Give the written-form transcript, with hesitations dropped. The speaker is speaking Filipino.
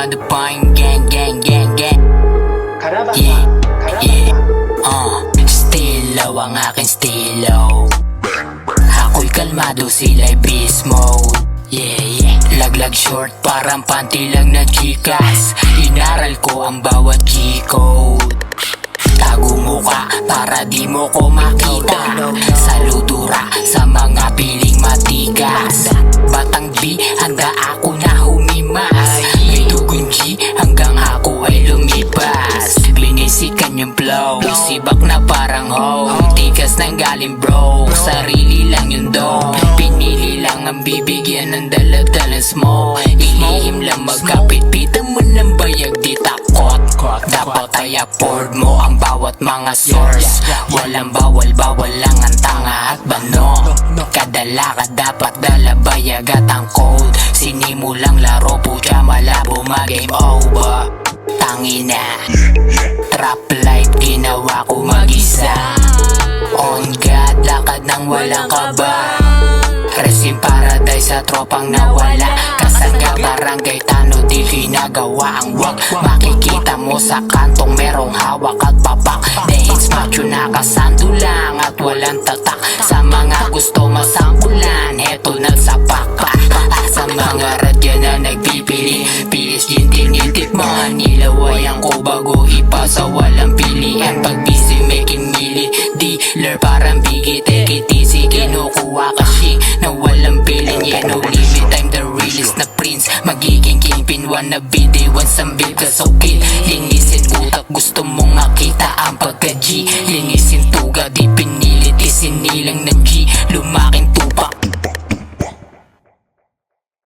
the point, gang, gang, gang, gang. Yeah, yeah, still low ang aking still low. Ako'y kalmado, sila'y beast mode. Yeah, yeah. Laglag short, parang panty lang na chikas. Inaral ko ang bawat G-code. Tago mo ka para di mo ko makita. Saludura sa mga piling matigas. Batang B, handa ako na humimas. May dugon G, hanggang ako ay lumipas. Binisikan yung flow, sibak na parang hoe. Tigas ng galing bro, sarili lang yung dough. Pinili lang ang bibigyan ng daladalas mo. Ilihim lang magkapit-pitan mo ng bayag di takot. Dapat ay afford mo ang bawat mga source. Walang bawal lang ang tanga at bano. Kada lakad dapat dala bayag at ang code. Sinimulang laro putya malabo mag-game over. Tangina, trap light ginawa ko mag-isa. On God, lakad ng walang kaba. Resin paradise sa tropang nawala. Kasangga barangay tano di ginagawa ang wag. Makikita mo sa kantong merong hawak at papak. Dehits macho nakasando lang at walang tatak. Sa mga gusto masampulan, heto nagsapak. Sa mga radya na nagpipili, pilis din tinitikman. Nilawayan ko bago ipasa, walang pilihan. Pag busy making mili, dealer parang bigit ekitisi. Kinukuha kasi na walang bilin. Yeah, no limit, I'm the realest na prince. Magiging kingpin, wanna be day one, sambil ka so kill. Linisin utak, gusto mong makita ang pagka-G. Linisin tuga, di